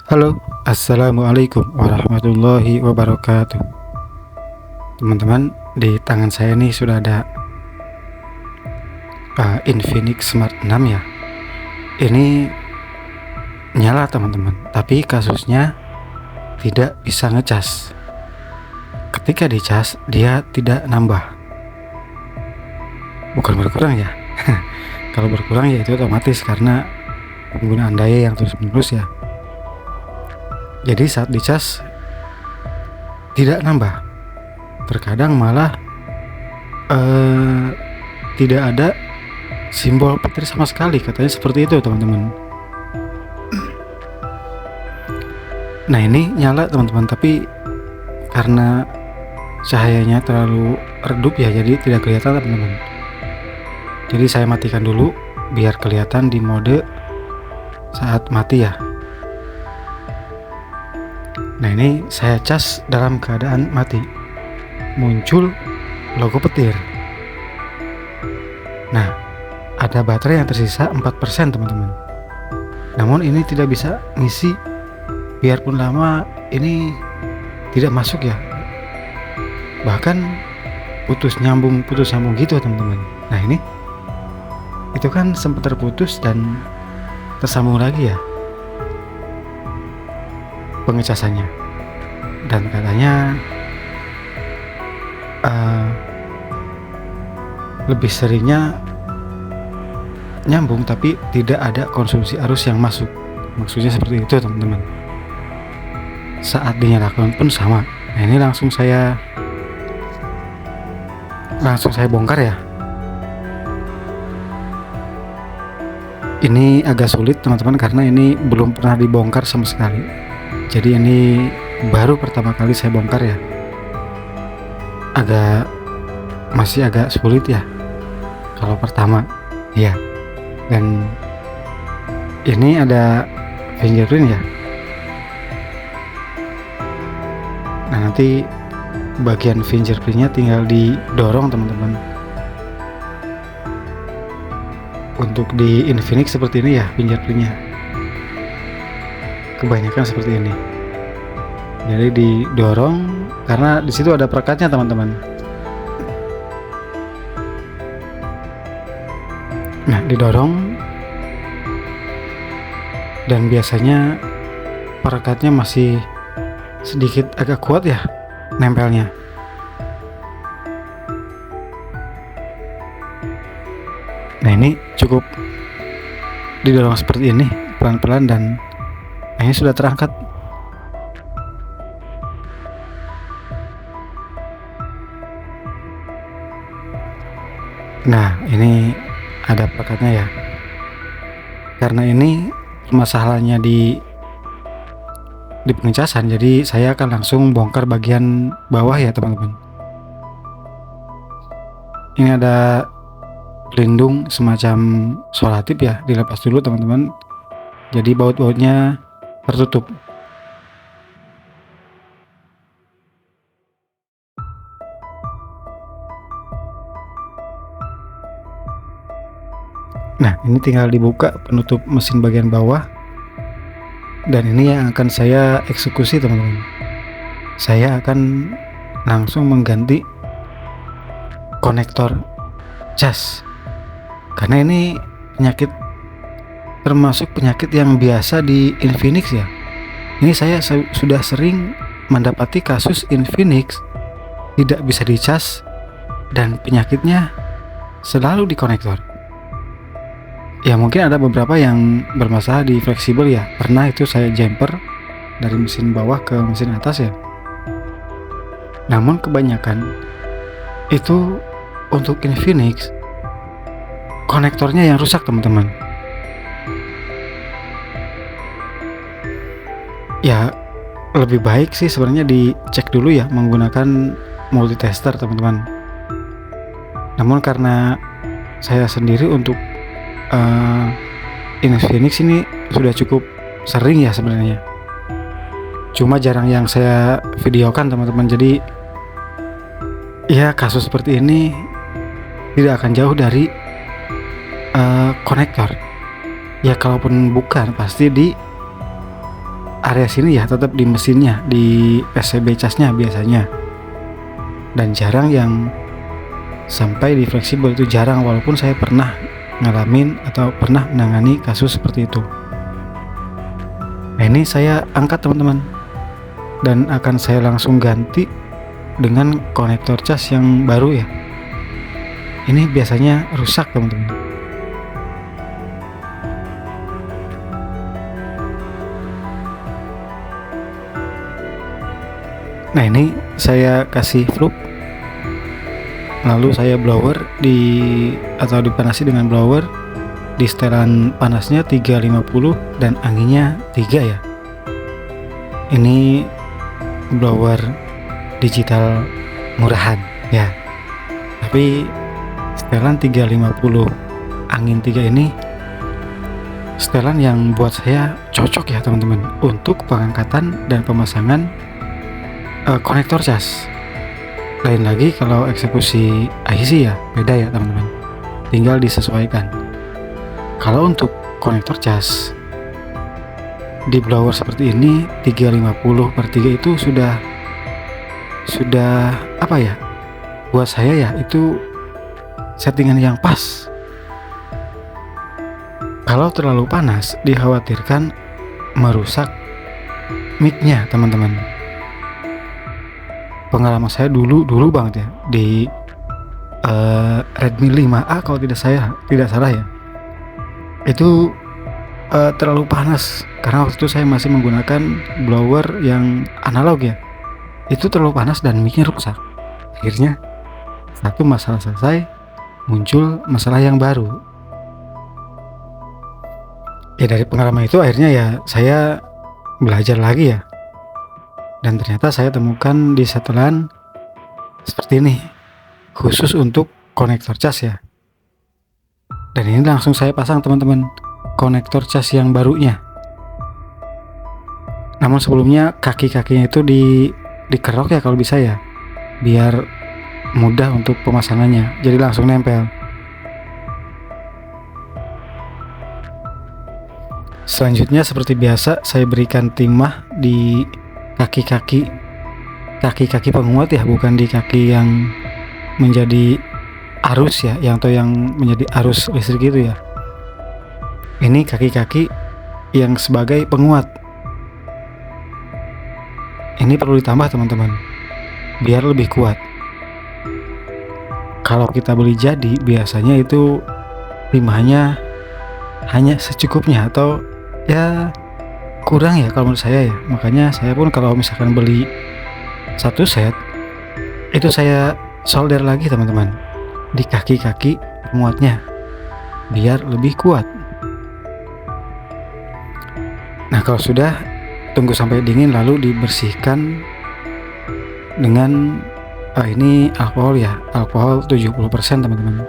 Halo, assalamualaikum warahmatullahi wabarakatuh. Teman-teman, di tangan saya nih sudah ada Infinix Smart 6 ya. Ini nyala teman-teman, tapi kasusnya tidak bisa ngecas. Ketika dicas, dia tidak nambah. Bukan berkurang ya. Kalau berkurang ya itu otomatis karena penggunaan daya yang terus-menerus ya. Jadi saat dicas tidak nambah. Terkadang malah tidak ada simbol petir sama sekali, katanya seperti itu teman-teman. Nah ini nyala teman-teman, tapi karena cahayanya terlalu redup ya, jadi tidak kelihatan teman-teman. Jadi saya matikan dulu biar kelihatan di mode saat mati ya. Nah ini saya cas dalam keadaan mati, muncul logo petir. Nah ada baterai yang tersisa 4% teman-teman. Namun ini tidak bisa ngisi, biarpun lama ini tidak masuk ya, bahkan putus nyambung gitu teman-teman. Nah ini itu kan sempat terputus dan tersambung lagi ya pengecasannya, dan katanya lebih seringnya nyambung tapi tidak ada konsumsi arus yang masuk. Maksudnya seperti itu teman-teman. Saat dinyalakan pun sama. Nah ini langsung saya bongkar ya. Ini agak sulit teman-teman karena ini belum pernah dibongkar sama sekali. Jadi ini baru pertama kali saya bongkar ya. Masih agak sulit ya kalau pertama ya. Dan ini ada fingerprint ya. Nah nanti bagian fingerprintnya tinggal didorong teman-teman. Untuk di Infinix seperti ini ya fingerprintnya, kebanyakan seperti ini. Jadi didorong karena di situ ada perekatnya teman-teman. Nah didorong, dan biasanya perekatnya masih sedikit agak kuat ya nempelnya. Nah ini cukup didorong seperti ini pelan-pelan dan akhirnya sudah terangkat. Nah ini ada pelekatnya ya. Karena ini masalahnya di pengecasan, jadi saya akan langsung bongkar bagian bawah ya teman-teman. Ini ada pelindung semacam solatif ya, dilepas dulu teman-teman. Jadi baut-bautnya tertutup. Nah ini tinggal dibuka penutup mesin bagian bawah, dan ini yang akan saya eksekusi teman-teman. Saya akan langsung mengganti konektor cas, karena ini termasuk penyakit yang biasa di Infinix ya. Ini saya sudah sering mendapati kasus Infinix tidak bisa dicas dan penyakitnya selalu di konektor. Ya mungkin ada beberapa yang bermasalah di fleksibel ya. Pernah itu saya jumper dari mesin bawah ke mesin atas ya. Namun kebanyakan itu untuk Infinix konektornya yang rusak teman-teman. Ya lebih baik sih sebenarnya dicek dulu ya menggunakan multitester teman-teman. Namun karena saya sendiri untuk Infinix ini sudah cukup sering ya sebenarnya, cuma jarang yang saya videokan teman-teman. Jadi ya kasus seperti ini tidak akan jauh dari konektor. Ya kalaupun bukan, pasti di area sini ya, tetap di mesinnya, di PCB casnya biasanya. Dan jarang yang sampai di fleksibel, itu jarang, walaupun saya pernah ngalamin atau pernah menangani kasus seperti itu. Nah, ini saya angkat teman-teman, dan akan saya langsung ganti dengan konektor cas yang baru ya. Ini biasanya rusak teman-teman. Nah, ini saya kasih fluk, lalu saya blower atau dipanasi dengan blower di setelan panasnya 350 dan anginnya 3 ya. Ini blower digital murahan ya, tapi setelan 350 angin 3 ini setelan yang buat saya cocok ya teman-teman, untuk pengangkatan dan pemasangan konektor cas. Lain lagi kalau eksekusi IC ya, beda ya teman-teman, tinggal disesuaikan. Kalau untuk konektor cas di blower seperti ini 350/3 itu sudah apa ya, buat saya ya itu settingan yang pas. Kalau terlalu panas dikhawatirkan merusak mic-nya teman-teman. Pengalaman saya dulu banget ya di Redmi 5A kalau tidak salah ya, itu terlalu panas karena waktu itu saya masih menggunakan blower yang analog ya. Itu terlalu panas dan mic-nya rusak. Akhirnya satu masalah selesai, muncul masalah yang baru. Ya dari pengalaman itu akhirnya ya saya belajar lagi ya, dan ternyata saya temukan di setelan seperti ini khusus untuk konektor cas ya. Dan ini langsung saya pasang teman-teman, konektor cas yang barunya. Namun sebelumnya kaki-kakinya itu dikerok ya kalau bisa ya, biar mudah untuk pemasangannya, jadi langsung nempel. Selanjutnya seperti biasa saya berikan timah di kaki-kaki penguat ya, bukan di kaki yang menjadi arus ya, yang menjadi arus listrik gitu ya. Ini kaki-kaki yang sebagai penguat. Ini perlu ditambah teman-teman, biar lebih kuat. Kalau kita beli jadi biasanya itu timahnya hanya secukupnya atau ya kurang ya kalau menurut saya ya. Makanya saya pun kalau misalkan beli satu set itu saya solder lagi teman-teman di kaki-kaki penguatnya biar lebih kuat. Nah kalau sudah, tunggu sampai dingin lalu dibersihkan dengan ini alkohol ya, alkohol 70% teman-teman.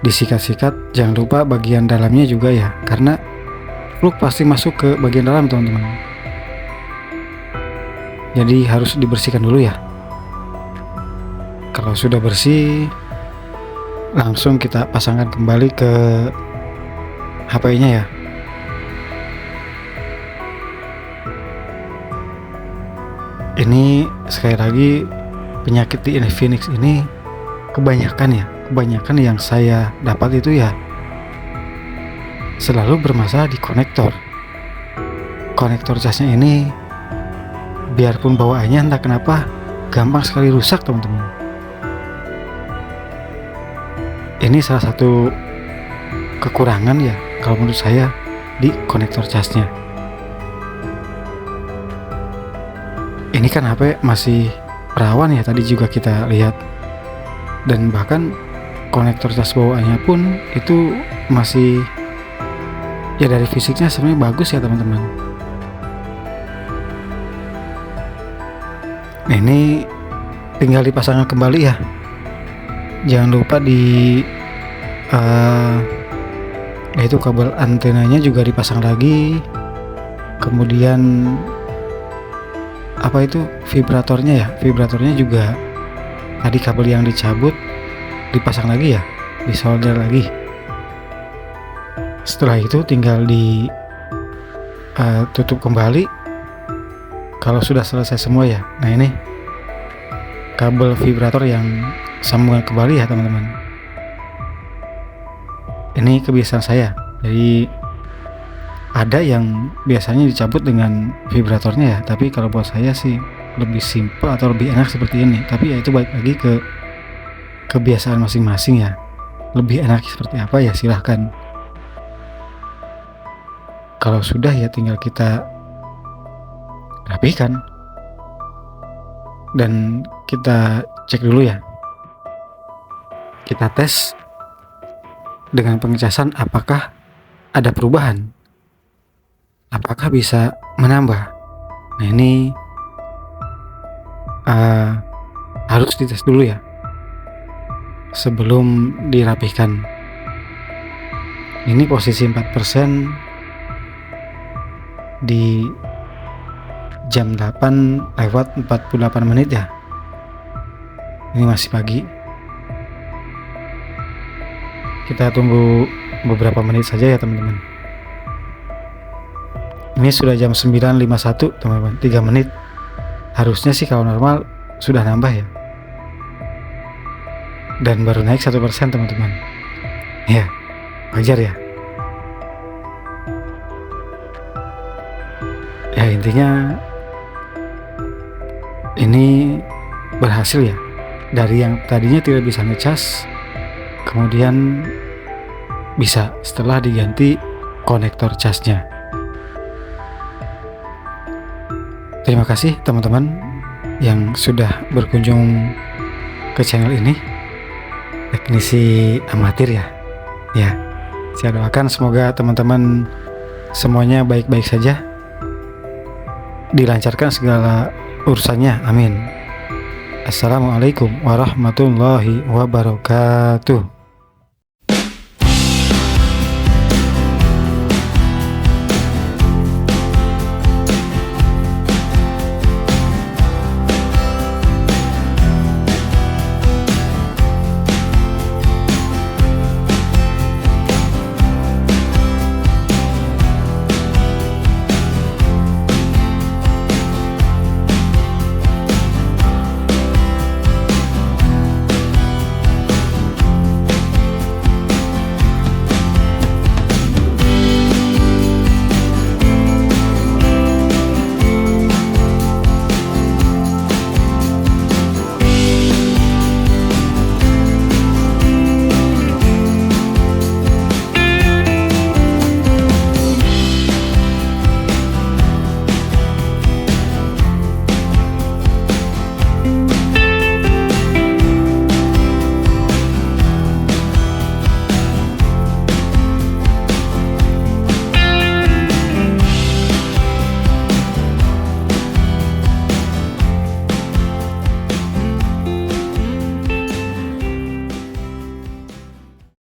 Disikat-sikat, jangan lupa bagian dalamnya juga ya, karena fluk pasti masuk ke bagian dalam teman-teman. Jadi harus dibersihkan dulu ya. Kalau sudah bersih, langsung kita pasangkan kembali ke HP-nya ya. Ini sekali lagi, penyakit di Infinix ini kebanyakan yang saya dapat itu ya selalu bermasalah di konektor casnya ini. Biarpun bawaannya entah kenapa gampang sekali rusak teman-teman. Ini salah satu kekurangan ya kalau menurut saya di konektor casnya. Ini kan HP masih perawan ya, tadi juga kita lihat, dan bahkan konektor cas bawaannya pun itu masih ya dari fisiknya sebenarnya bagus ya teman-teman. Nah, ini tinggal dipasangkan kembali ya. Jangan lupa yaitu kabel antenanya juga dipasang lagi. Kemudian apa itu vibratornya juga tadi kabel yang dicabut dipasang lagi ya, disolder lagi. Setelah itu tinggal tutup kembali kalau sudah selesai semua ya. Nah, ini kabel vibrator yang sambungan kembali ya teman-teman. Ini kebiasaan saya. Jadi ada yang biasanya dicabut dengan vibratornya ya, tapi kalau buat saya sih lebih simple atau lebih enak seperti ini. Tapi ya itu balik lagi ke kebiasaan masing-masing ya. Lebih enak seperti apa ya silahkan. Kalau sudah ya tinggal kita rapikan dan kita cek dulu ya. Kita tes dengan pengecasan apakah ada perubahan, apakah bisa menambah. Nah, ini harus dites dulu ya sebelum dirapihkan. Ini posisi 4% di jam 8 lewat 48 menit ya. Ini masih pagi. Kita tunggu beberapa menit saja ya teman-teman. Ini sudah jam 9.51 teman-teman, 3 menit. Harusnya sih kalau normal sudah nambah ya. Dan baru naik 1% teman-teman. Ya, wajar ya. Ya intinya ini berhasil ya. Dari yang tadinya tidak bisa ngecas, kemudian bisa setelah diganti konektor casnya. Terima kasih teman-teman yang sudah berkunjung ke channel ini. Teknisi amatir ya. Ya, saya doakan semoga teman-teman semuanya baik-baik saja, dilancarkan segala urusannya, amin. Assalamualaikum warahmatullahi wabarakatuh.